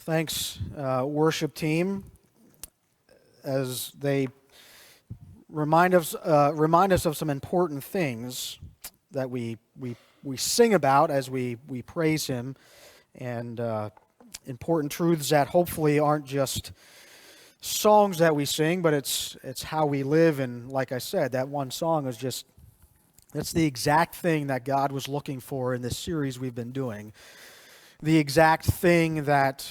Thanks, worship team, as they remind us of some important things that we sing about as we praise Him, and important truths that hopefully aren't just songs that we sing, but it's how we live. And like I said, that one song is that's the exact thing that God was looking for in this series we've been doing. The exact thing that,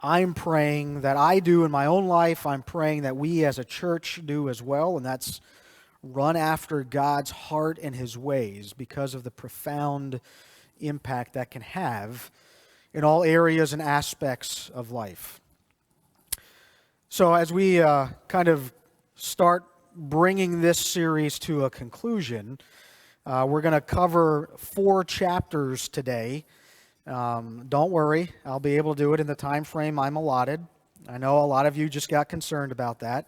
I'm praying that I do in my own life. I'm praying that we as a church do as well, and that's run after God's heart and His ways because of the profound impact that can have in all areas and aspects of life. So as we kind of start bringing this series to a conclusion, we're going to cover 4 chapters today. Don't worry, I'll be able to do it in the time frame I'm allotted. I know a lot of you just got concerned about that.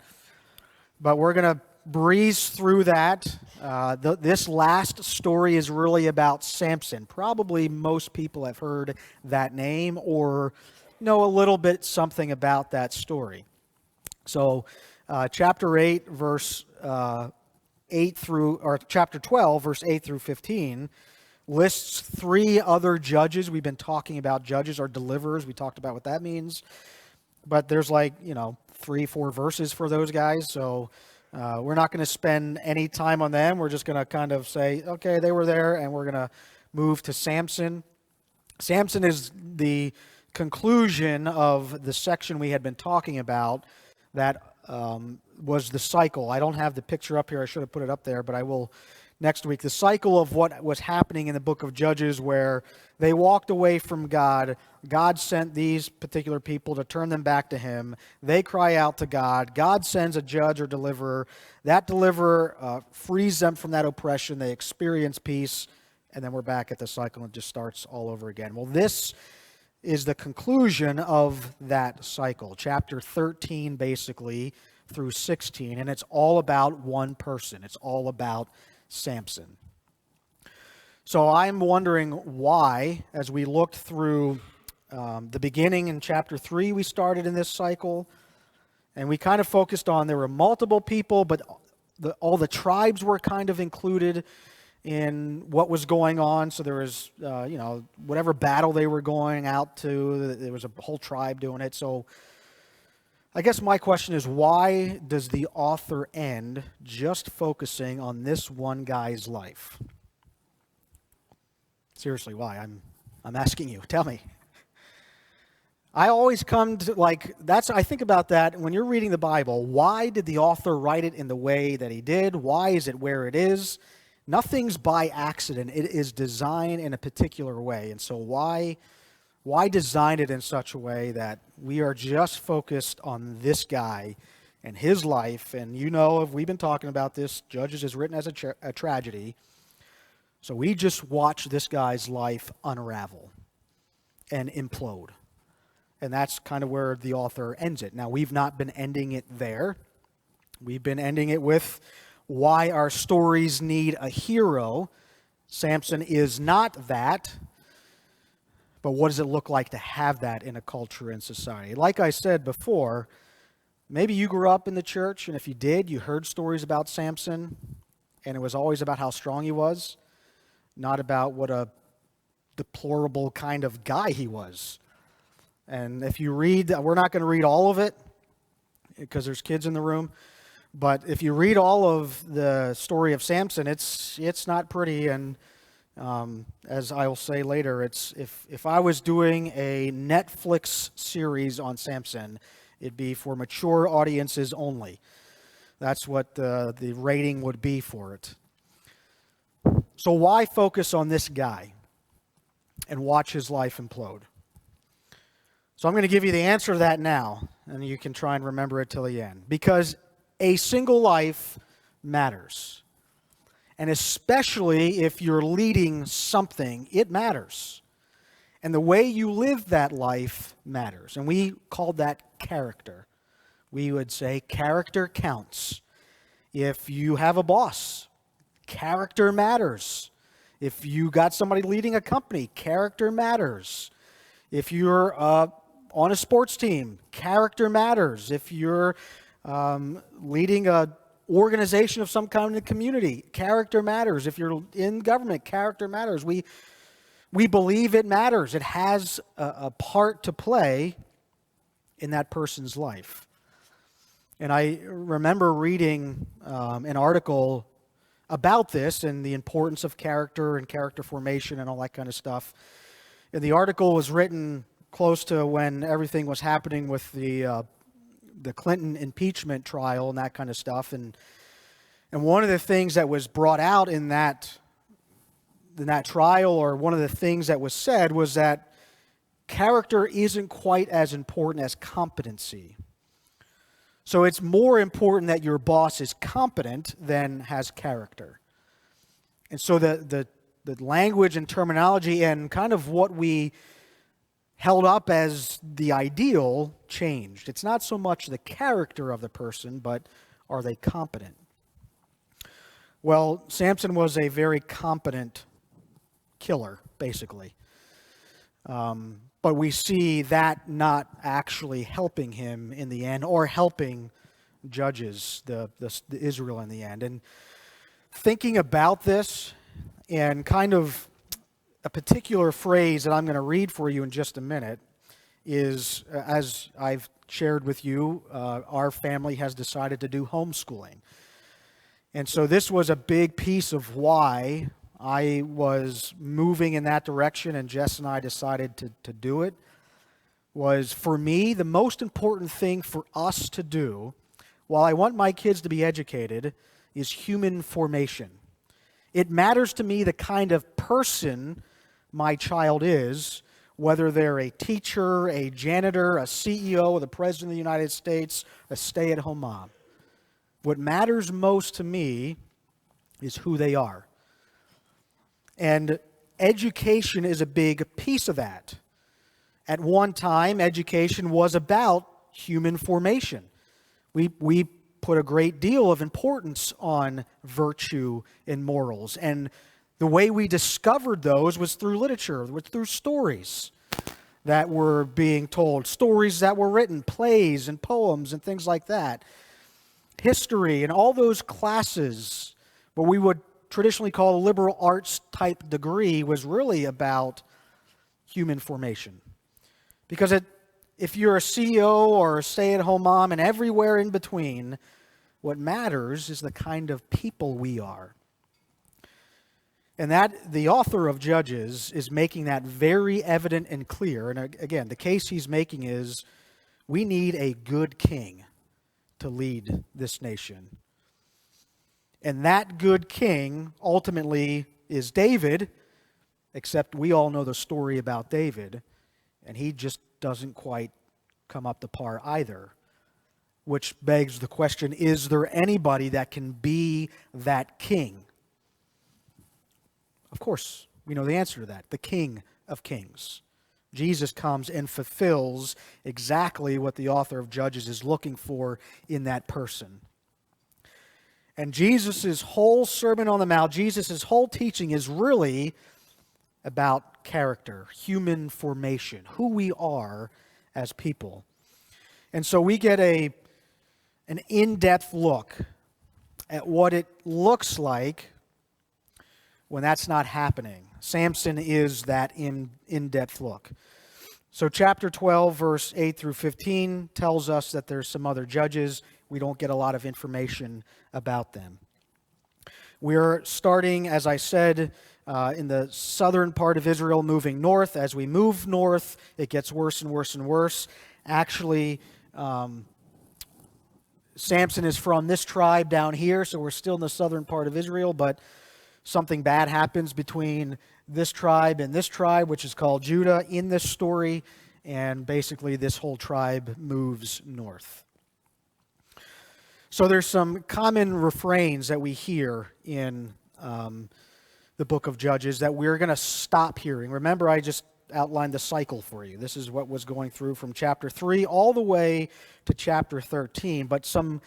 But we're going to breeze through that. This last story is really about Samson. Probably most people have heard that name or know a little bit something about that story. So chapter 8, verse 8 through, or chapter 12, verse 8 through 15, lists 3 other judges. We've been talking about judges or deliverers. We talked about what that means. But there's 3, 4 verses for those guys. So we're not going to spend any time on them. We're just going to kind of say, okay, they were there, and we're going to move to Samson. Samson is the conclusion of the section we had been talking about that was the cycle. I don't have the picture up here. I should have put it up there, but I will next week. The cycle of what was happening in the book of Judges, where they walked away from God. God sent these particular people to turn them back to Him. They cry out to God. God sends a judge or deliverer. That deliverer frees them from that oppression. They experience peace, and then we're back at the cycle, and it just starts all over again. Well, this is the conclusion of that cycle. Chapter 13, basically, through 16, and it's all about one person. It's all about Samson. So I'm wondering why, as we looked through the beginning in chapter 3, we started in this cycle, and we kind of focused on there were multiple people, but all the tribes were kind of included in what was going on. So there was, whatever battle they were going out to, there was a whole tribe doing it. So I guess my question is, why does the author end just focusing on this one guy's life? Seriously, why? I'm asking you. Tell me. I always come to, I think about that when you're reading the Bible. Why did the author write it in the way that he did? Why is it where it is? Nothing's by accident. It is designed in a particular way. And so why design it in such a way that we are just focused on this guy and his life? And if we've been talking about this, Judges is written as a tragedy. So we just watch this guy's life unravel and implode. And that's kind of where the author ends it. Now, we've not been ending it there. We've been ending it with why our stories need a hero. Samson is not that. But what does it look like to have that in a culture and society? Like I said before, maybe you grew up in the church, and if you did, you heard stories about Samson, and it was always about how strong he was, not about what a deplorable kind of guy he was. And if you read, we're not going to read all of it, because there's kids in the room, but if you read all of the story of Samson, it's not pretty. And as I will say later, it's if I was doing a Netflix series on Samson, it'd be for mature audiences only. That's what the rating would be for it. So why focus on this guy and watch his life implode? So I'm going to give you the answer to that now, and you can try and remember it till the end. Because a single life matters. And especially if you're leading something, it matters. And the way you live that life matters. And we called that character. We would say character counts. If you have a boss, character matters. If you got somebody leading a company, character matters. If you're on a sports team, character matters. If you're leading a organization of some kind in the community, character matters. If you're in government, character matters. We believe it matters. It has a part to play in that person's life. And I remember reading an article about this and the importance of character and character formation and all that kind of stuff. And the article was written close to when everything was happening with the Clinton impeachment trial and that kind of stuff. And one of the things that was brought out in that trial, or one of the things that was said, was that character isn't quite as important as competency. So it's more important that your boss is competent than has character. And so the language and terminology and kind of what we held up as the ideal changed. It's not so much the character of the person, but are they competent? Well, Samson was a very competent killer, basically. But we see that not actually helping him in the end, or helping Judges, the Israel in the end. And thinking about this, and kind of a particular phrase that I'm going to read for you in just a minute, is, as I've shared with you, our family has decided to do homeschooling. And so this was a big piece of why I was moving in that direction, and Jess and I decided to do it. Was, for me, the most important thing for us to do, while I want my kids to be educated, is human formation. It matters to me the kind of person my child is, whether they're a teacher, a janitor, a CEO, the President of the United States, a stay-at-home mom. What matters most to me is who they are. And education is a big piece of that. At one time, education was about human formation. We put a great deal of importance on virtue and morals. And the way we discovered those was through literature, was through stories that were being told, stories that were written, plays and poems and things like that. History and all those classes, what we would traditionally call a liberal arts type degree, was really about human formation. Because if you're a CEO or a stay-at-home mom and everywhere in between, what matters is the kind of people we are. And that the author of Judges is making that very evident and clear. And again, the case he's making is we need a good king to lead this nation. And that good king ultimately is David, except we all know the story about David, and he just doesn't quite come up to par either. Which begs the question, is there anybody that can be that king? Of course, we know the answer to that, the King of Kings. Jesus comes and fulfills exactly what the author of Judges is looking for in that person. And Jesus' whole Sermon on the Mount, Jesus' whole teaching is really about character, human formation, who we are as people. And so we get an in-depth look at what it looks like when that's not happening. Samson is that in-depth look. So chapter 12, verse 8 through 15 tells us that there's some other judges. We don't get a lot of information about them. We're starting, as I said, in the southern part of Israel, moving north. As we move north, it gets worse and worse and worse. Actually, Samson is from this tribe down here, so we're still in the southern part of Israel, but something bad happens between this tribe and this tribe, which is called Judah, in this story, and basically this whole tribe moves north. So there's some common refrains that we hear in the book of Judges that we're going to stop hearing. Remember, I just outlined the cycle for you. This is what was going through from chapter 3 all the way to chapter 13, but some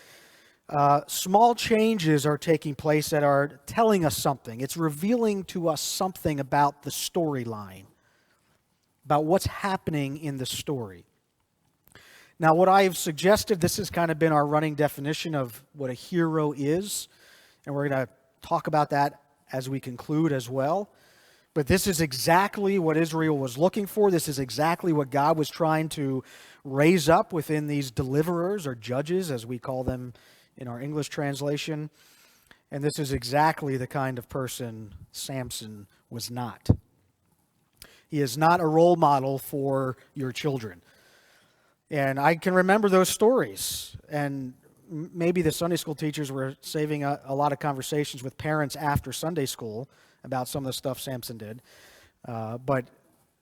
small changes are taking place that are telling us something. It's revealing to us something about the storyline, about what's happening in the story. Now, what I've suggested, this has kind of been our running definition of what a hero is, and we're going to talk about that as we conclude as well. But this is exactly what Israel was looking for. This is exactly what God was trying to raise up within these deliverers, or judges, as we call them in our English translation. And this is exactly the kind of person Samson was not. He is not a role model for your children. And I can remember those stories. And maybe the Sunday school teachers were saving a lot of conversations with parents after Sunday school about some of the stuff Samson did. But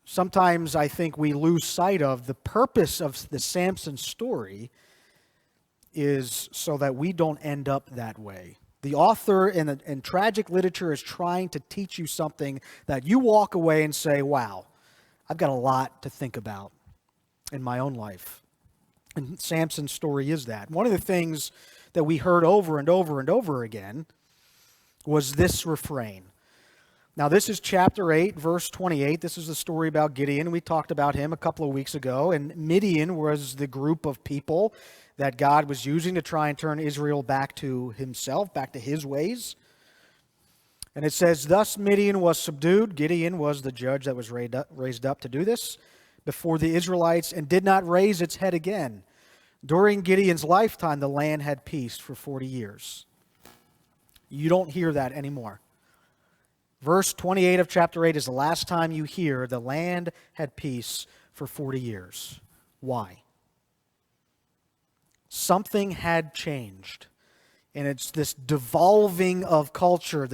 sometimes I think we lose sight of the purpose of the Samson story is so that we don't end up that way. The author in tragic literature is trying to teach you something that you walk away and say, wow, I've got a lot to think about in my own life. And Samson's story is that. One of the things that we heard over and over and over again was this refrain. Now, this is chapter 8, verse 28. This is the story about Gideon. We talked about him a couple of weeks ago. And Midian was the group of people that God was using to try and turn Israel back to himself, back to his ways. And it says, thus Midian was subdued. Gideon was the judge that was raised up to do this before the Israelites, and did not raise its head again. During Gideon's lifetime, the land had peace for 40 years. You don't hear that anymore. Verse 28 of chapter 8 is the last time you hear the land had peace for 40 years. Why? Something had changed. And it's this devolving of culture,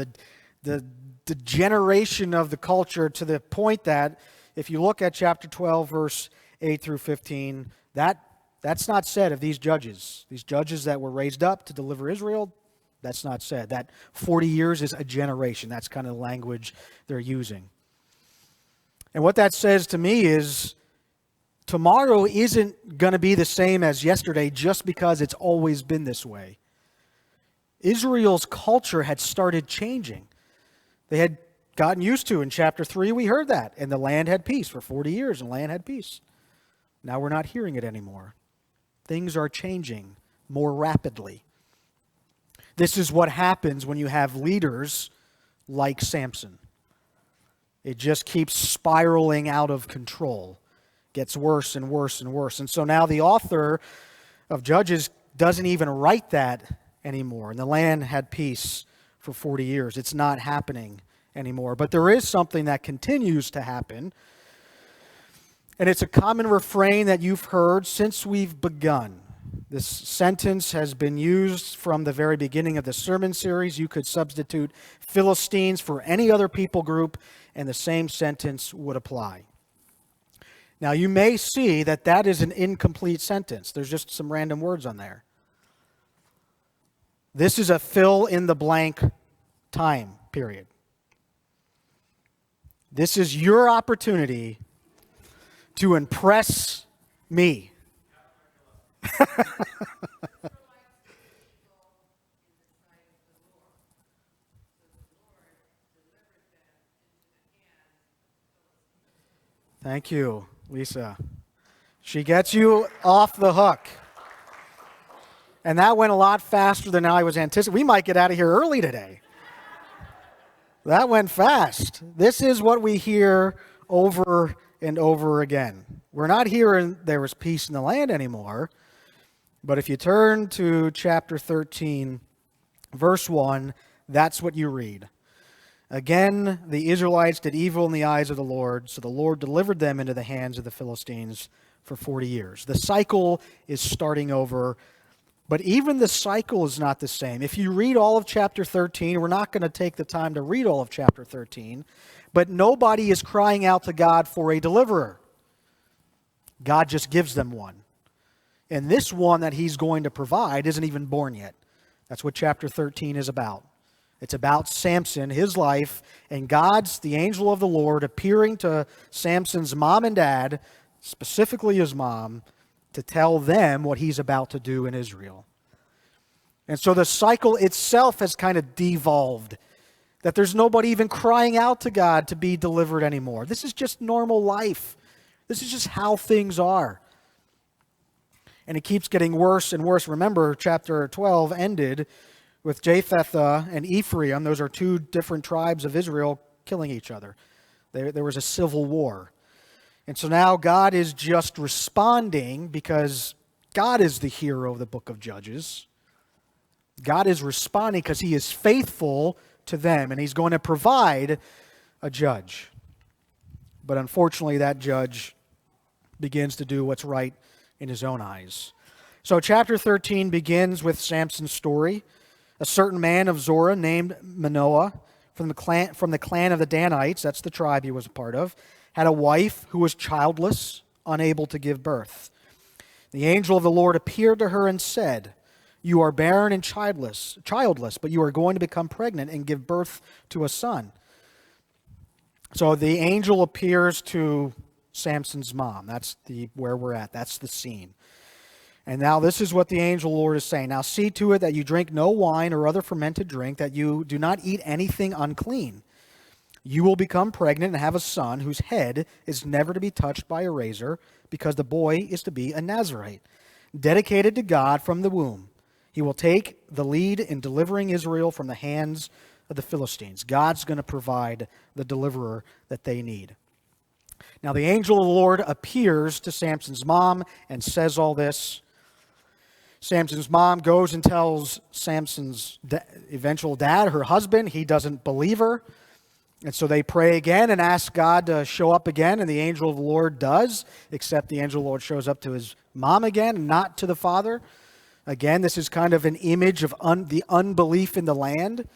the degeneration of the culture, to the point that if you look at chapter 12, verse 8 through 15, that's not said of these judges. These judges that were raised up to deliver Israel, that's not said. That 40 years is a generation. That's kind of the language they're using. And what that says to me is tomorrow isn't going to be the same as yesterday just because it's always been this way. Israel's culture had started changing. They had gotten used to, in chapter 3 we heard that, and the land had peace for 40 years, and the land had peace. Now we're not hearing it anymore. Things are changing more rapidly. This is what happens when you have leaders like Samson. It just keeps spiraling out of control. Gets worse and worse and worse. And so now the author of Judges doesn't even write that anymore. And the land had peace for 40 years. It's not happening anymore. But there is something that continues to happen. And it's a common refrain that you've heard since we've begun. This sentence has been used from the very beginning of the sermon series. You could substitute Philistines for any other people group, and the same sentence would apply. Now, you may see that that is an incomplete sentence. There's just some random words on there. This is a fill-in-the-blank time period. This is your opportunity to impress me. Thank you, Lisa. She gets you off the hook. And that went a lot faster than I was anticipating. We might get out of here early today. That went fast. This is what we hear over and over again. We're not hearing there was peace in the land anymore. But if you turn to chapter 13, verse 1, that's what you read. Again, the Israelites did evil in the eyes of the Lord, so the Lord delivered them into the hands of the Philistines for 40 years. The cycle is starting over, but even the cycle is not the same. If you read all of chapter 13, we're not going to take the time to read all of chapter 13, but nobody is crying out to God for a deliverer. God just gives them one. And this one that he's going to provide isn't even born yet. That's what chapter 13 is about. It's about Samson, his life, and God's, the angel of the Lord, appearing to Samson's mom and dad, specifically his mom, to tell them what he's about to do in Israel. And so the cycle itself has kind of devolved, that there's nobody even crying out to God to be delivered anymore. This is just normal life. This is just how things are. And it keeps getting worse and worse. Remember, chapter 12 ended with Japheth and Ephraim. Those are two different tribes of Israel killing each other. There was a civil war. And so now God is just responding because God is the hero of the book of Judges. God is responding because he is faithful to them, and he's going to provide a judge. But unfortunately, that judge begins to do what's right in his own eyes. So chapter 13 begins with Samson's story. A certain man of Zorah named Manoah from the clan of the Danites, that's the tribe he was a part of, had a wife who was childless, unable to give birth. The angel of the Lord appeared to her and said, "You are barren and childless, but you are going to become pregnant and give birth to a son." So the angel appears to Samson's mom. That's where we're at. That's the scene. And now this is what the angel Lord is saying. "Now see to it that you drink no wine or other fermented drink, that you do not eat anything unclean. You will become pregnant and have a son whose head is never to be touched by a razor, because the boy is to be a Nazirite, dedicated to God from the womb. He will take the lead in delivering Israel from the hands of the Philistines." God's going to provide the deliverer that they need. Now the angel of the Lord appears to Samson's mom and says all this. Samson's mom goes and tells Samson's eventual dad, her husband. He doesn't believe her. And so they pray again and ask God to show up again, and the angel of the Lord does, except the angel of the Lord shows up to his mom again, not to the father. Again, this is kind of an image of the unbelief in the land.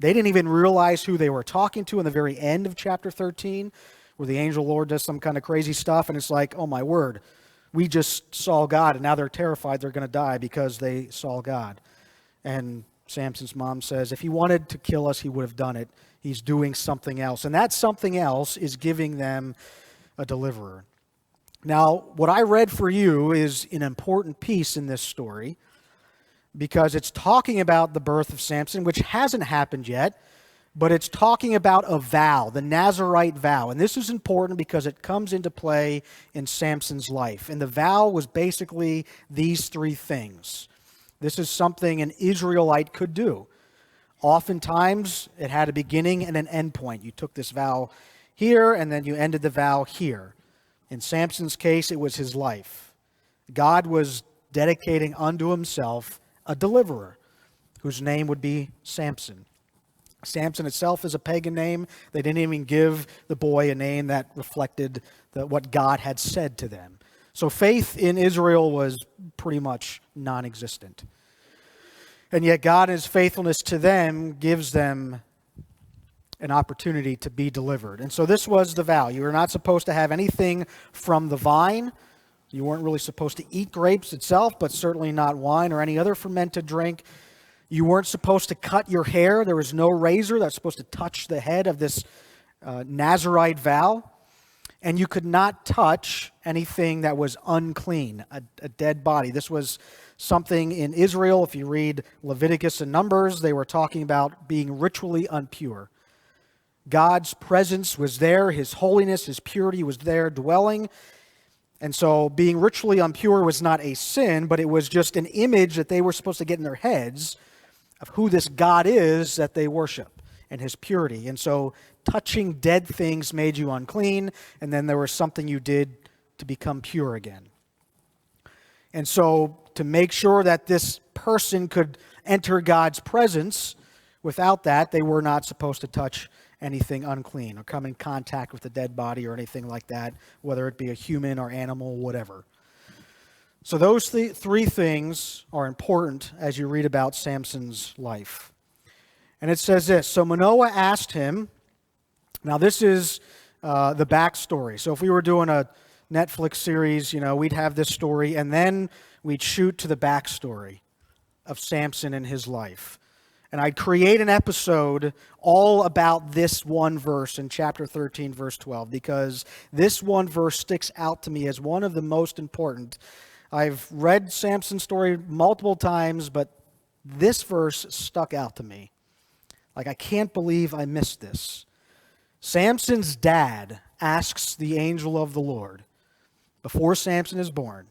They didn't even realize who they were talking to in the very end of chapter 13, where the angel of the Lord does some kind of crazy stuff, and it's like, oh my word, we just saw God, and now they're terrified they're going to die because they saw God. And Samson's mom says, if he wanted to kill us, he would have done it. He's doing something else. And that something else is giving them a deliverer. Now, what I read for you is an important piece in this story, because it's talking about the birth of Samson, which hasn't happened yet, but it's talking about a vow, the Nazirite vow. And this is important because it comes into play in Samson's life. And the vow was basically these three things. This is something an Israelite could do. Oftentimes, it had a beginning and an end point. You took this vow here, and then you ended the vow here. In Samson's case, it was his life. God was dedicating unto himself a deliverer, whose name would be Samson. Samson itself is a pagan name. They didn't even give the boy a name that reflected what God had said to them. So faith in Israel was pretty much non-existent. And yet God, in his faithfulness to them, gives them an opportunity to be delivered. And so this was the vow. You were not supposed to have anything from the vine. You weren't really supposed to eat grapes itself, but certainly not wine or any other fermented drink. You weren't supposed to cut your hair. There was no razor that's supposed to touch the head of this Nazirite vow. And you could not touch anything that was unclean, a dead body. This was something in Israel. If you read Leviticus and Numbers, they were talking about being ritually impure. God's presence was there. His holiness, his purity was there dwelling. And so being ritually impure was not a sin, but it was just an image that they were supposed to get in their heads of who this God is that they worship and his purity. And so touching dead things made you unclean, and then there was something you did to become pure again. And so to make sure that this person could enter God's presence, without that, they were not supposed to touch anything unclean or come in contact with a dead body or anything like that, whether it be a human or animal, whatever. So those three things are important as you read about Samson's life. And it says this, so Manoah asked him, now this is the backstory. So if we were doing a Netflix series, we'd have this story, and then we'd shoot to the backstory of Samson and his life. And I'd create an episode all about this one verse in chapter 13, verse 12, because this one verse sticks out to me as one of the most important. I've read Samson's story multiple times, but this verse stuck out to me. Like, I can't believe I missed this. Samson's dad asks the angel of the Lord, before Samson is born,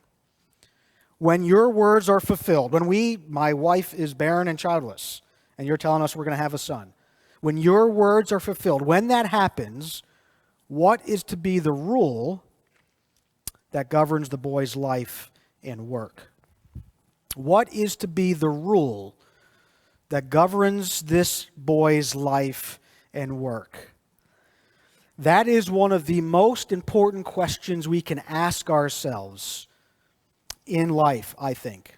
when your words are fulfilled, my wife is barren and childless, and you're telling us we're going to have a son, when your words are fulfilled, when that happens, what is to be the rule that governs the boy's life and work? What is to be the rule that governs this boy's life and work? That is one of the most important questions we can ask ourselves in life, I think.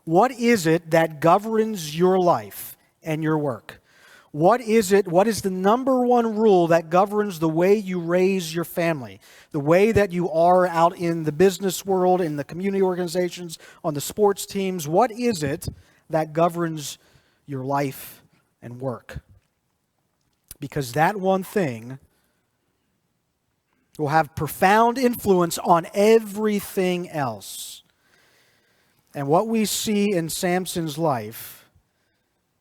What is it that governs your life and your work? What is the number one rule that governs the way you raise your family, the way that you are out in the business world, in the community organizations, on the sports teams? What is it that governs your life and work? Because that one thing will have profound influence on everything else. And what we see in Samson's life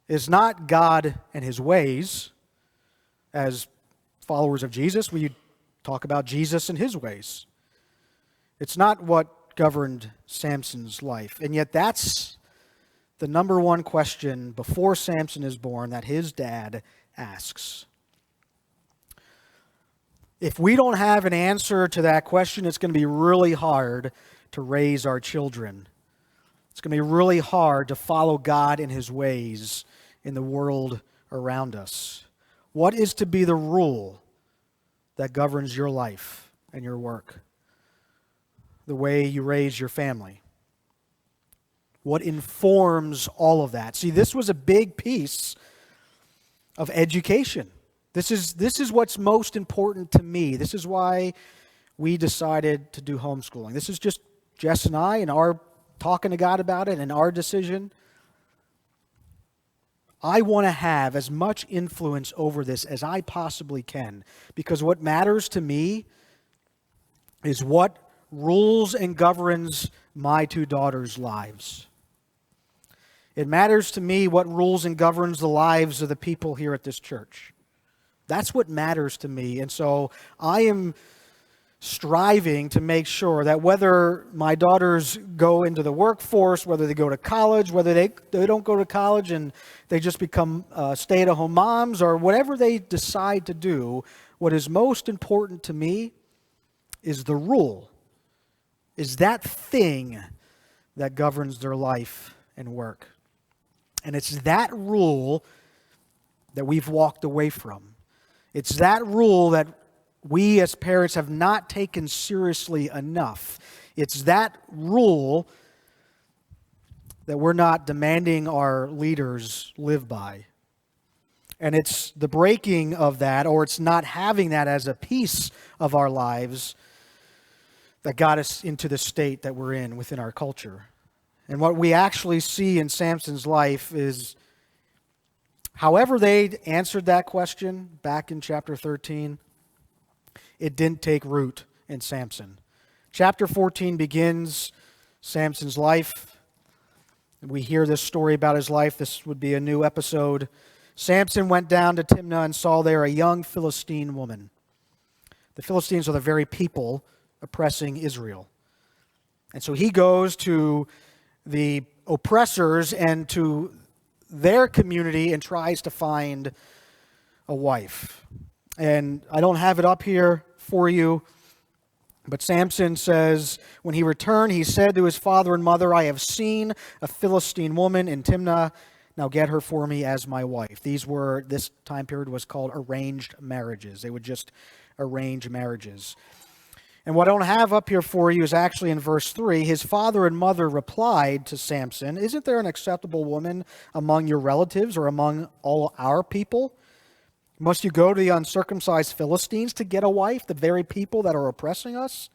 is not God and his ways. As followers of Jesus, we talk about Jesus and his ways. It's not what governed Samson's life. And yet that's the number one question before Samson is born that his dad asks. If we don't have an answer to that question, it's going to be really hard to raise our children. It's going to be really hard to follow God and his ways in the world around us. What is to be the rule that governs your life and your work? The way you raise your family? What informs all of that? See, this was a big piece of education. This is what's most important to me. This is why we decided to do homeschooling. This is just Jess and I and our talking to God about it and our decision. I want to have as much influence over this as I possibly can, because what matters to me is what rules and governs my two daughters' lives. It matters to me what rules and governs the lives of the people here at this church. That's what matters to me. And so I am striving to make sure that whether my daughters go into the workforce, whether they go to college, whether they don't go to college and they just become stay-at-home moms, or whatever they decide to do, what is most important to me is the rule, is that thing that governs their life and work. And it's that rule that we've walked away from. It's that rule that we as parents have not taken seriously enough. It's that rule that we're not demanding our leaders live by. And it's the breaking of that, or it's not having that as a piece of our lives, that got us into the state that we're in within our culture. And what we actually see in Samson's life is, however they answered that question back in chapter 13, it didn't take root in Samson. Chapter 14 begins Samson's life. We hear this story about his life. This would be a new episode. Samson went down to Timnah and saw there a young Philistine woman. The Philistines are the very people oppressing Israel. And so he goes to the oppressors and to their community and tries to find a wife. And I don't have it up here for you, but Samson says, when he returned, he said to his father and mother, I have seen a Philistine woman in Timnah. Now get her for me as my wife. This time period was called arranged marriages. They would just arrange marriages. And what I don't have up here for you is actually in verse 3. His father and mother replied to Samson, isn't there an acceptable woman among your relatives or among all our people? Must you go to the uncircumcised Philistines to get a wife, the very people that are oppressing us?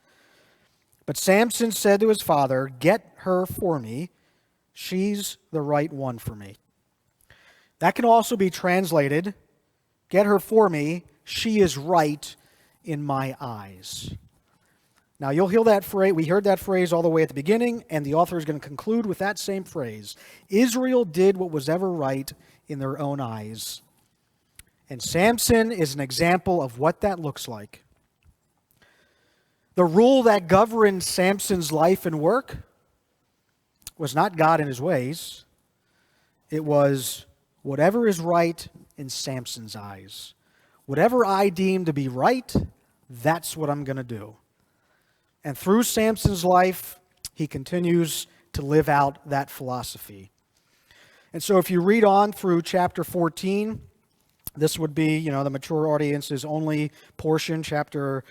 But Samson said to his father, get her for me. She's the right one for me. That can also be translated, get her for me. She is right in my eyes. Now you'll hear that phrase. We heard that phrase all the way at the beginning, and the author is going to conclude with that same phrase. Israel did what was ever right in their own eyes. And Samson is an example of what that looks like. The rule that governed Samson's life and work was not God and his ways. It was whatever is right in Samson's eyes. Whatever I deem to be right, that's what I'm going to do. And through Samson's life, he continues to live out that philosophy. And so if you read on through chapter 14, this would be, the mature audience's only portion. Chapter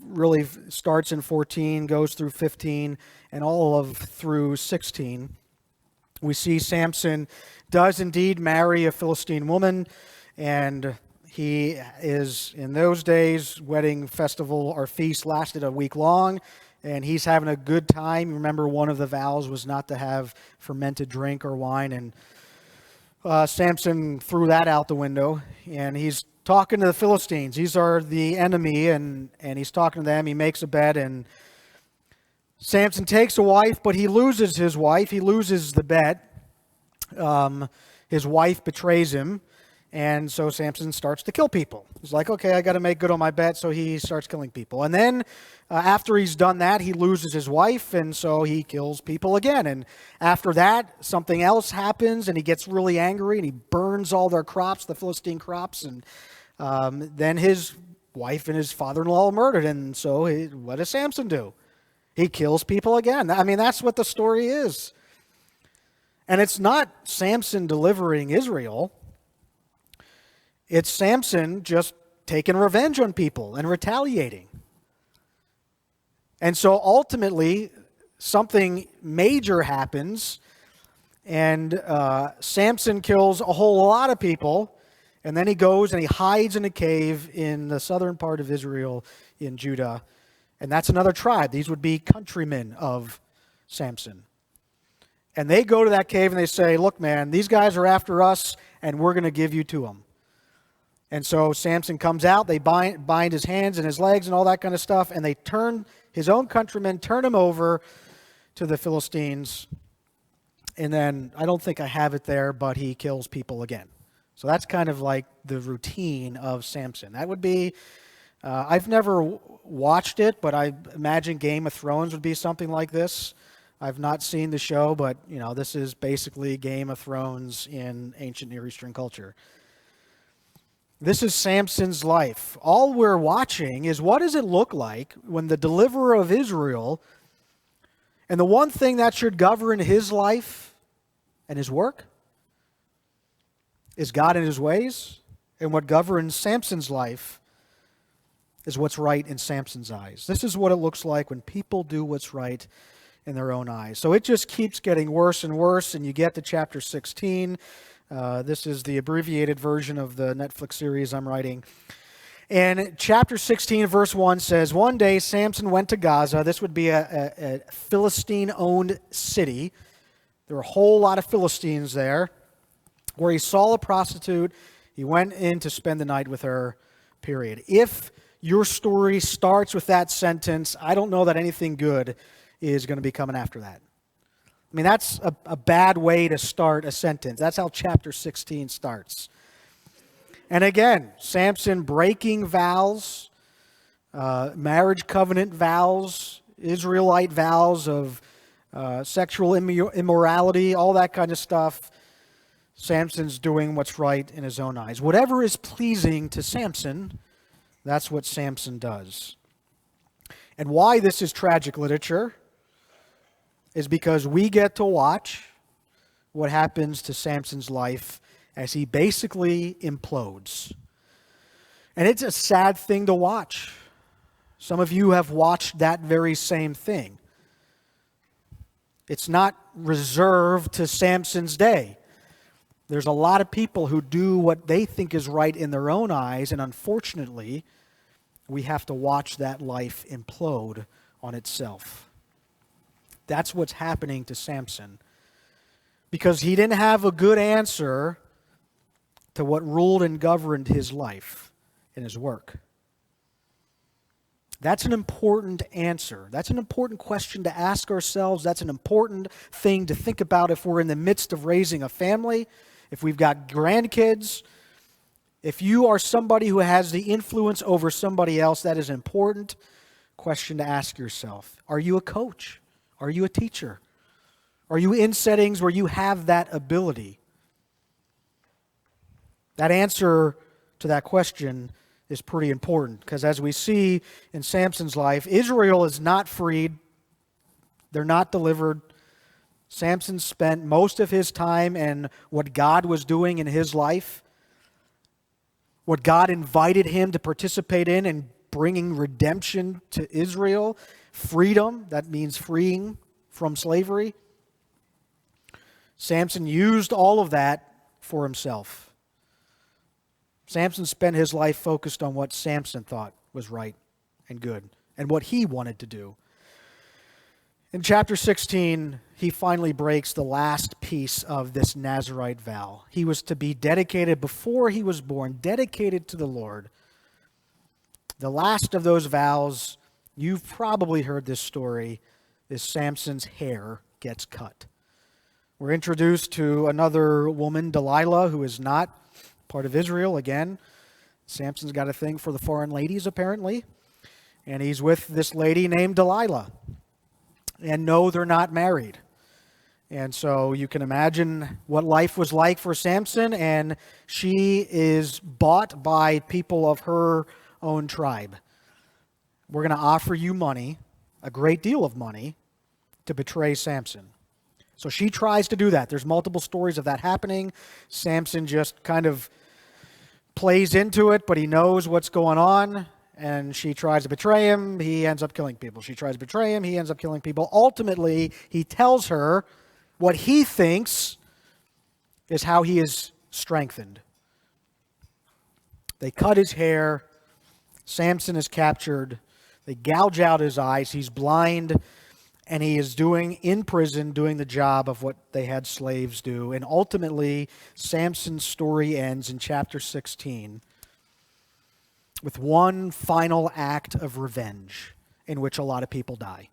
really starts in 14, goes through 15, and all of through 16. We see Samson does indeed marry a Philistine woman, and he is, in those days, wedding festival or feast lasted a week long, and he's having a good time. Remember, one of the vows was not to have fermented drink or wine, and Samson threw that out the window, and he's talking to the Philistines. These are the enemy, and he's talking to them. He makes a bet, and Samson takes a wife, but he loses his wife. He loses the bet. His wife betrays him, and so Samson starts to kill people. He's like, okay, I got to make good on my bet, so he starts killing people. And then after he's done that, he loses his wife, and so he kills people again. And after that, something else happens, and he gets really angry, and he burns all their crops, the Philistine crops, and then his wife and his father-in-law are murdered. And so what does Samson do? He kills people again. I mean, that's what the story is. And it's not Samson delivering Israel. It's Samson just taking revenge on people and retaliating. And so ultimately, something major happens, and Samson kills a whole lot of people, and then he goes and he hides in a cave in the southern part of Israel in Judah. And that's another tribe. These would be countrymen of Samson. And they go to that cave and they say, look, man, these guys are after us, and we're going to give you to them. And so Samson comes out, they bind his hands and his legs and all that kind of stuff, and they turn his own countrymen, turn him over to the Philistines. And then, I don't think I have it there, but he kills people again. So that's kind of like the routine of Samson. That would be, I've never watched it, but I imagine Game of Thrones would be something like this. I've not seen the show, but this is basically Game of Thrones in ancient Near Eastern culture. This is Samson's life. All we're watching is what does it look like when the deliverer of Israel, and the one thing that should govern his life and his work is God and his ways, and what governs Samson's life is what's right in Samson's eyes. This is what it looks like when people do what's right in their own eyes. So it just keeps getting worse and worse, and you get to chapter 16. This is the abbreviated version of the Netflix series I'm writing. And chapter 16, verse 1 says, one day Samson went to Gaza. This would be a Philistine-owned city. There were a whole lot of Philistines there, where he saw a prostitute. He went in to spend the night with her, period. If your story starts with that sentence, I don't know that anything good is going to be coming after that. I mean, that's a bad way to start a sentence. That's how chapter 16 starts. And again, Samson breaking vows, marriage covenant vows, Israelite vows of sexual immorality, all that kind of stuff. Samson's doing what's right in his own eyes. Whatever is pleasing to Samson, that's what Samson does. And why this is tragic literature is because we get to watch what happens to Samson's life as he basically implodes. And it's a sad thing to watch. Some of you have watched that very same thing. It's not reserved to Samson's day. There's a lot of people who do what they think is right in their own eyes, and unfortunately, we have to watch that life implode on itself. That's what's happening to Samson. Because he didn't have a good answer to what ruled and governed his life and his work. That's an important answer. That's an important question to ask ourselves. That's an important thing to think about if we're in the midst of raising a family, if we've got grandkids. If you are somebody who has the influence over somebody else, that is an important question to ask yourself. Are you a coach? Are you a teacher? Are you in settings where you have that ability? That answer to that question is pretty important, because as we see in Samson's life, Israel is not freed. They're not delivered. Samson spent most of his time in what God was doing in his life, what God invited him to participate in and bringing redemption to Israel, freedom, that means freeing from slavery. Samson used all of that for himself. Samson spent his life focused on what Samson thought was right and good and what he wanted to do. In chapter 16, he finally breaks the last piece of this Nazirite vow. He was to be dedicated before he was born, dedicated to the Lord. The last of those vows, you've probably heard this story, is Samson's hair gets cut. We're introduced to another woman, Delilah, who is not part of Israel. Again, Samson's got a thing for the foreign ladies, apparently. And he's with this lady named Delilah. And no, they're not married. And so you can imagine what life was like for Samson, and she is bought by people of her own tribe. We're going to offer you money, a great deal of money, to betray Samson. So she tries to do that. There's multiple stories of that happening. Samson just kind of plays into it, but he knows what's going on. And she tries to betray him. He ends up killing people. She tries to betray him. He ends up killing people. Ultimately, he tells her what he thinks is how he is strengthened. They cut his hair. Samson is captured. They gouge out his eyes. He's blind. And he is in prison, doing the job of what they had slaves do. And ultimately, Samson's story ends in chapter 16 with one final act of revenge in which a lot of people die.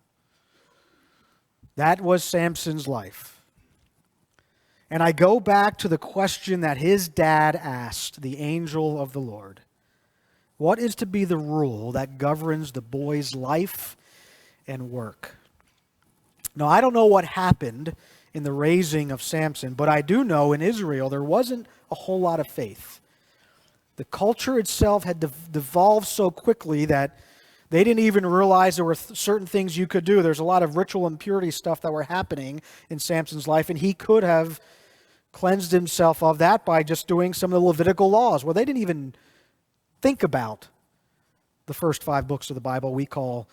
That was Samson's life. And I go back to the question that his dad asked the angel of the Lord. What is to be the rule that governs the boy's life and work? Now, I don't know what happened in the raising of Samson, but I do know in Israel there wasn't a whole lot of faith. The culture itself had devolved so quickly that they didn't even realize there were certain things you could do. There's a lot of ritual impurity stuff that were happening in Samson's life, and he could have cleansed himself of that by just doing some of the Levitical laws. Well, they didn't even think about the first 5 books of the Bible we call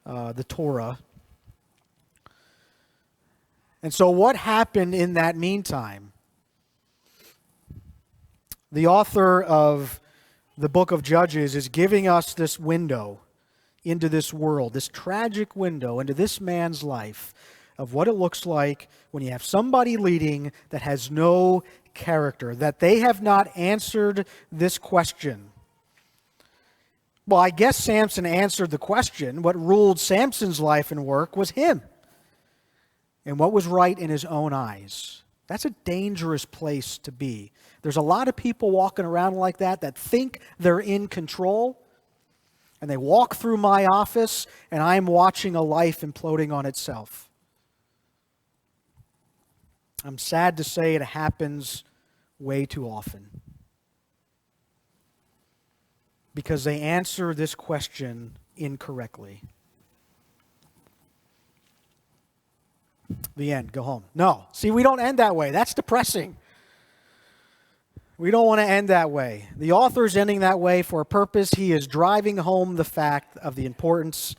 the Torah. And so what happened in that meantime? The author of the book of Judges is giving us this window into this world, this tragic window into this man's life of what it looks like when you have somebody leading that has no character, that they have not answered this question. Well, I guess Samson answered the question. What ruled Samson's life and work was him and what was right in his own eyes. That's a dangerous place to be. There's a lot of people walking around like that think they're in control, and they walk through my office, and I'm watching a life imploding on itself. I'm sad to say it happens way too often, because they answer this question incorrectly. The end. Go home. No. See, we don't end that way. That's depressing. We don't want to end that way. The author is ending that way for a purpose. He is driving home the fact of the importance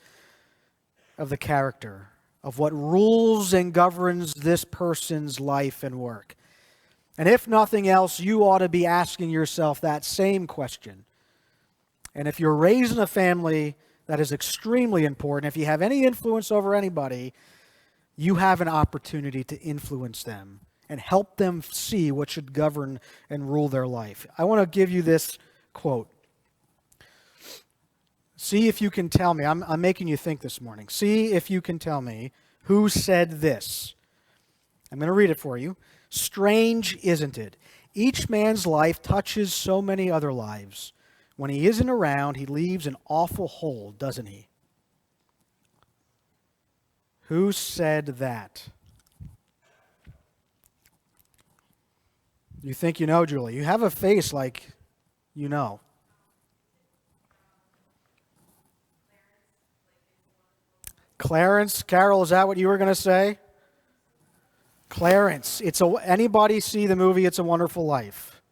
of the character, of what rules and governs this person's life and work. And if nothing else, you ought to be asking yourself that same question. And if you're raised in a family, that is extremely important. If you have any influence over anybody, you have an opportunity to influence them and help them see what should govern and rule their life. I want to give you this quote. See if you can tell me. I'm making you think this morning. See if you can tell me who said this. I'm going to read it for you. Strange, isn't it? Each man's life touches so many other lives. When he isn't around, he leaves an awful hole, doesn't he? Who said that? You think you know, Julie. You have a face like you know. Clarence, Carol, is that what you were going to say? Clarence. Anybody see the movie It's a Wonderful Life?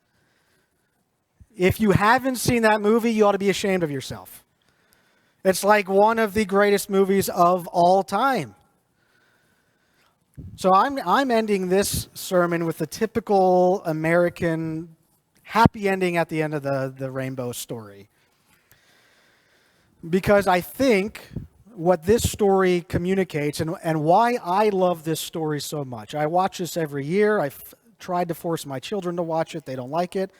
If you haven't seen that movie, you ought to be ashamed of yourself. It's like one of the greatest movies of all time. So I'm ending this sermon with the typical American happy ending at the end of the rainbow story. Because I think what this story communicates and why I love this story so much. I watch this every year. I've tried to force my children to watch it. They don't like it.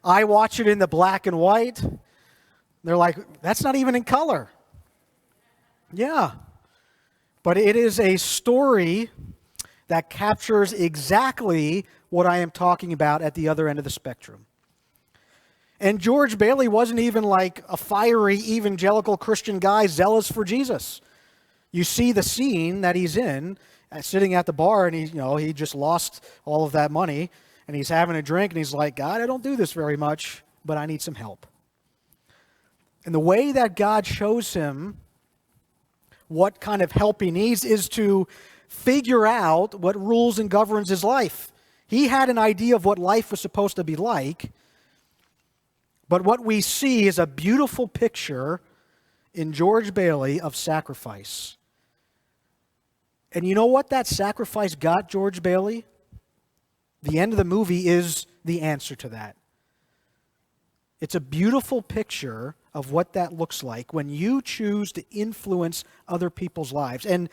I watch it in the black and white. They're like, that's not even in color. Yeah. But it is a story that captures exactly what I am talking about at the other end of the spectrum. And George Bailey wasn't even like a fiery evangelical Christian guy zealous for Jesus. You see the scene that he's in, sitting at the bar, and he just lost all of that money, and he's having a drink, and he's like, God, I don't do this very much, but I need some help. And the way that God shows him what kind of help he needs is to figure out what rules and governs his life. He had an idea of what life was supposed to be like, but what we see is a beautiful picture in George Bailey of sacrifice. And you know what that sacrifice got George Bailey? The end of the movie is the answer to that. It's a beautiful picture of what that looks like when you choose to influence other people's lives. And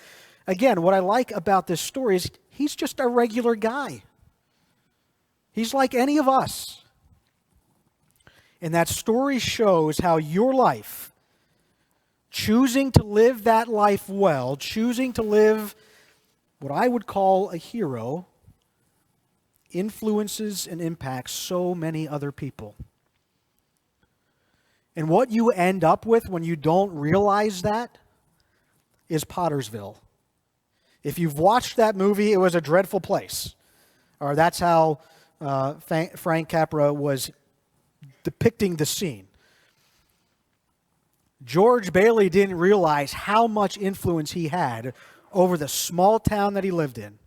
again, what I like about this story is he's just a regular guy. He's like any of us. And that story shows how your life, choosing to live that life well, choosing to live what I would call a hero, influences and impacts so many other people. And what you end up with when you don't realize that is Pottersville. If you've watched that movie, it was a dreadful place. Or that's how Frank Capra was depicting the scene. George Bailey didn't realize how much influence he had over the small town that he lived in.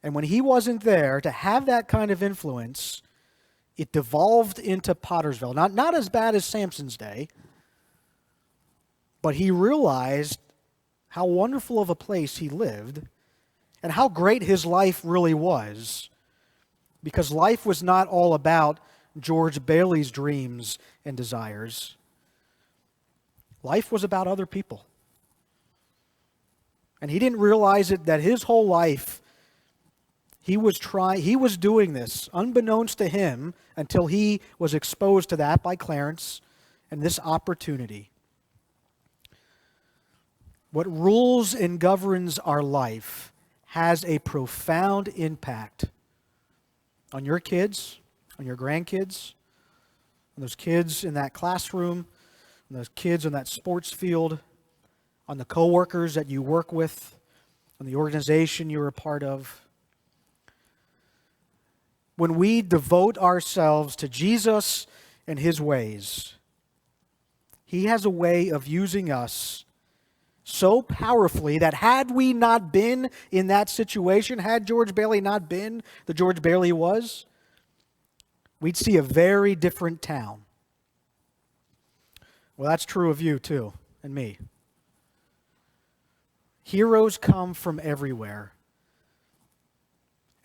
And when he wasn't there to have that kind of influence, it devolved into Pottersville. Not as bad as Samson's day, but he realized how wonderful of a place he lived and how great his life really was, because life was not all about George Bailey's dreams and desires. Life was about other people. And he didn't realize it that his whole life he was doing this unbeknownst to him until he was exposed to that by Clarence and this opportunity. What rules and governs our life has a profound impact on your kids, on your grandkids, on those kids in that classroom, on those kids on that sports field, on the coworkers that you work with, on the organization you're a part of. When we devote ourselves to Jesus and His ways, He has a way of using us so powerfully that had we not been in that situation, had George Bailey not been the George Bailey he was, we'd see a very different town. Well, that's true of you too, and me. Heroes come from everywhere.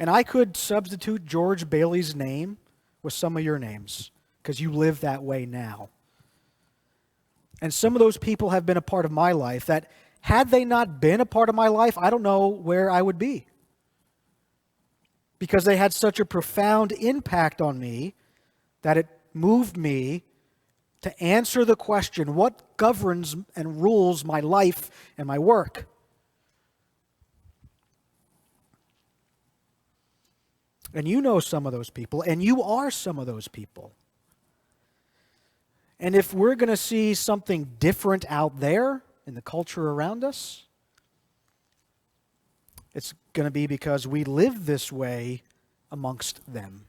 And I could substitute George Bailey's name with some of your names, because you live that way now. And some of those people have been a part of my life that, had they not been a part of my life, I don't know where I would be. Because they had such a profound impact on me that it moved me to answer the question, what governs and rules my life and my work? And you know some of those people, and you are some of those people. And if we're going to see something different out there in the culture around us, it's going to be because we live this way amongst them.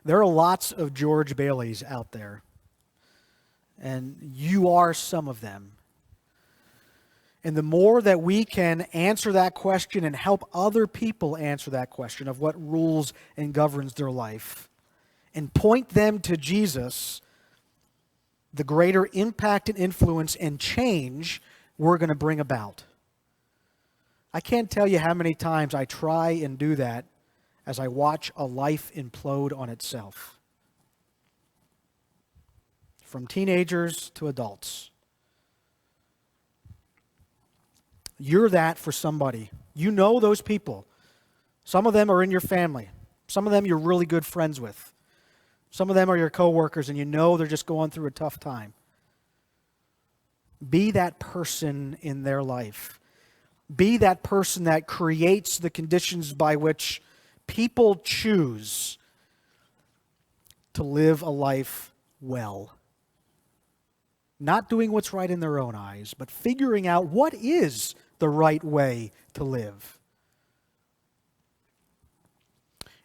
There are lots of George Baileys out there, and you are some of them. And the more that we can answer that question and help other people answer that question of what rules and governs their life, and point them to Jesus, the greater impact and influence and change we're going to bring about. I can't tell you how many times I try and do that as I watch a life implode on itself. From teenagers to adults. You're that for somebody. You know those people. Some of them are in your family. Some of them you're really good friends with. Some of them are your coworkers and you know they're just going through a tough time. Be that person in their life. Be that person that creates the conditions by which people choose to live a life well. Not doing what's right in their own eyes, but figuring out what is the right way to live.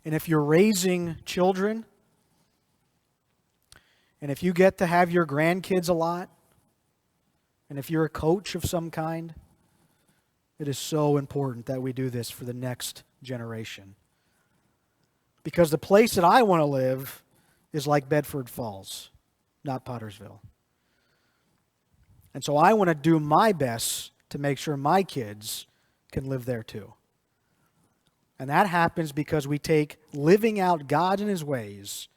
And if you're raising children, and if you get to have your grandkids a lot, and if you're a coach of some kind, it is so important that we do this for the next generation. Because the place that I want to live is like Bedford Falls, not Pottersville. And so I want to do my best to make sure my kids can live there too. And that happens because we take living out God and His ways,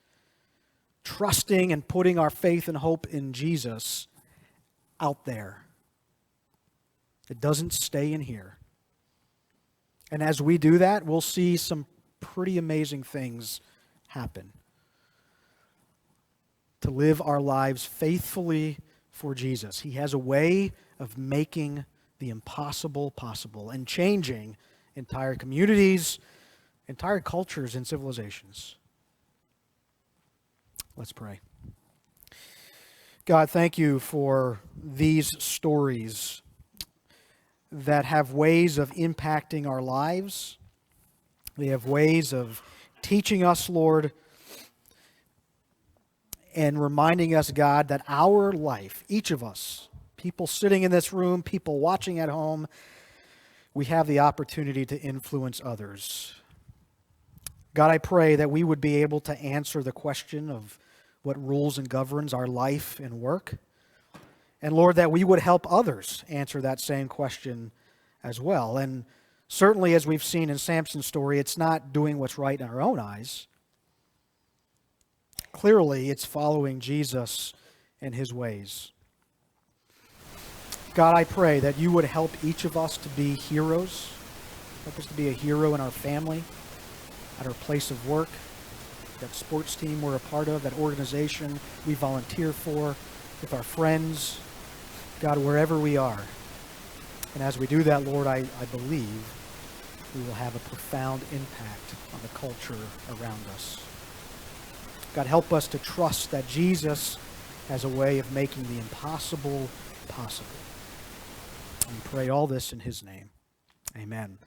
trusting and putting our faith and hope in Jesus out there. It doesn't stay in here. And as we do that, we'll see some pretty amazing things happen. To live our lives faithfully for Jesus. He has a way of making the impossible possible and changing entire communities, entire cultures, and civilizations. Let's pray. God, thank you for these stories that have ways of impacting our lives. They have ways of teaching us, Lord, and reminding us, God, that our life, each of us, people sitting in this room, people watching at home, we have the opportunity to influence others. God, I pray that we would be able to answer the question of what rules and governs our life and work. And Lord, that we would help others answer that same question as well. And certainly, as we've seen in Samson's story, it's not doing what's right in our own eyes. Clearly, it's following Jesus and His ways. God, I pray that you would help each of us to be heroes. Help us to be a hero in our family, at our place of work, that sports team we're a part of, that organization we volunteer for, with our friends, God, wherever we are. And as we do that, Lord, I believe we will have a profound impact on the culture around us. God, help us to trust that Jesus has a way of making the impossible possible. We pray all this in His name. Amen.